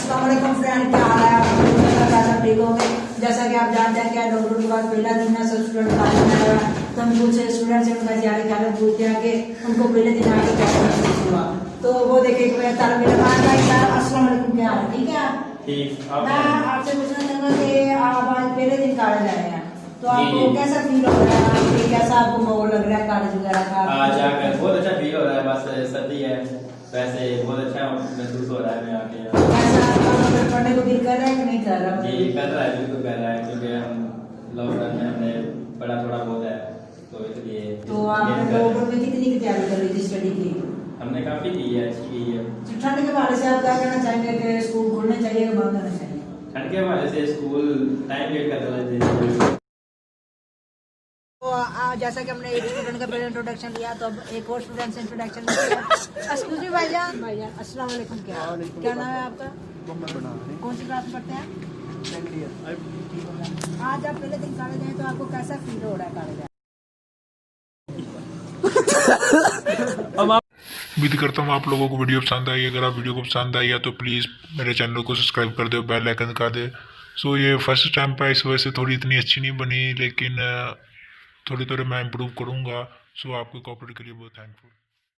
अस्सलाम वालेकुम फ्रेंड, क्या हाल है? आप ठीक होंगे। जैसा कि आप जानते हैं कि लॉकडाउन के बाद पहला दिन है, सब स्टूडेंट कॉलेज में आया है, तो हम कुछ स्टूडेंट से उनका ज़्यादा ख्याल पूछते हैं कि उनको पहले दिन आके कैसा महसूस हुआ। तो वो देखिए कि मेरा तारा मेरा भाई अस्सलाम वालेकुम, क्या हाल है? ठीक है आप? मैं आपसे पूछना चाहूँगा कि आप आज पहले दिन कॉलेज आए हैं, तो आपको कैसा फील हो रहा है? आपके कैसा आपको माहौल लग रहा है कॉलेज वगैरह का? आज आकर बहुत अच्छा फील हो रहा है। बस सर्दी है, वैसे बहुत अच्छा महसूस हो रहा है। मैं आके ऐसा पढ़ने को दिल कर रहा है कि नहीं कर रहा? जी कर रहा है, बिल्कुल कर रहा है, क्योंकि हम लॉकडाउन में हमने पढ़ा थोड़ा बहुत है, तो इसलिए। तो आपने लॉकडाउन में कितनी की तैयारी कर रही थी स्टडी की? हमने काफी की है, अच्छी की है। ठंड के बारे से आप क्या कहना चाहेंगे कि स्कूल खोलने चाहिए या बंद होना चाहिए? ठंड के हवाले से स्कूल टाइम वेट कर देना। तो जैसा कि हमने एक स्टूडेंट का पहले इंट्रोडक्शन लिया, तो अब एक और स्टूडेंट से इंट्रोडक्शन लिया। एक्सक्यूज मी भाईजान, अस्सलाम वालेकुम, क्या नाम है आपका? कौन सी क्लास में पढ़ते हैं? आज आप पहले दिन कॉलेज आए, तो आपको कैसा फील हो रहा है कॉलेज? उम्मीद करता हूँ आप लोगों को वीडियो पसंद आई। अगर आप वीडियो को पसंद आई है तो प्लीज़ मेरे चैनल को सब्सक्राइब कर दो, बेल आइकन कर दे। सो ये फर्स्ट टाइम पर इस वजह से थोड़ी इतनी अच्छी नहीं बनी, लेकिन थोड़ी थोड़ी मैं इम्प्रूव करूँगा। सो आपके कोऑपरेट के लिए बहुत थैंकफुल।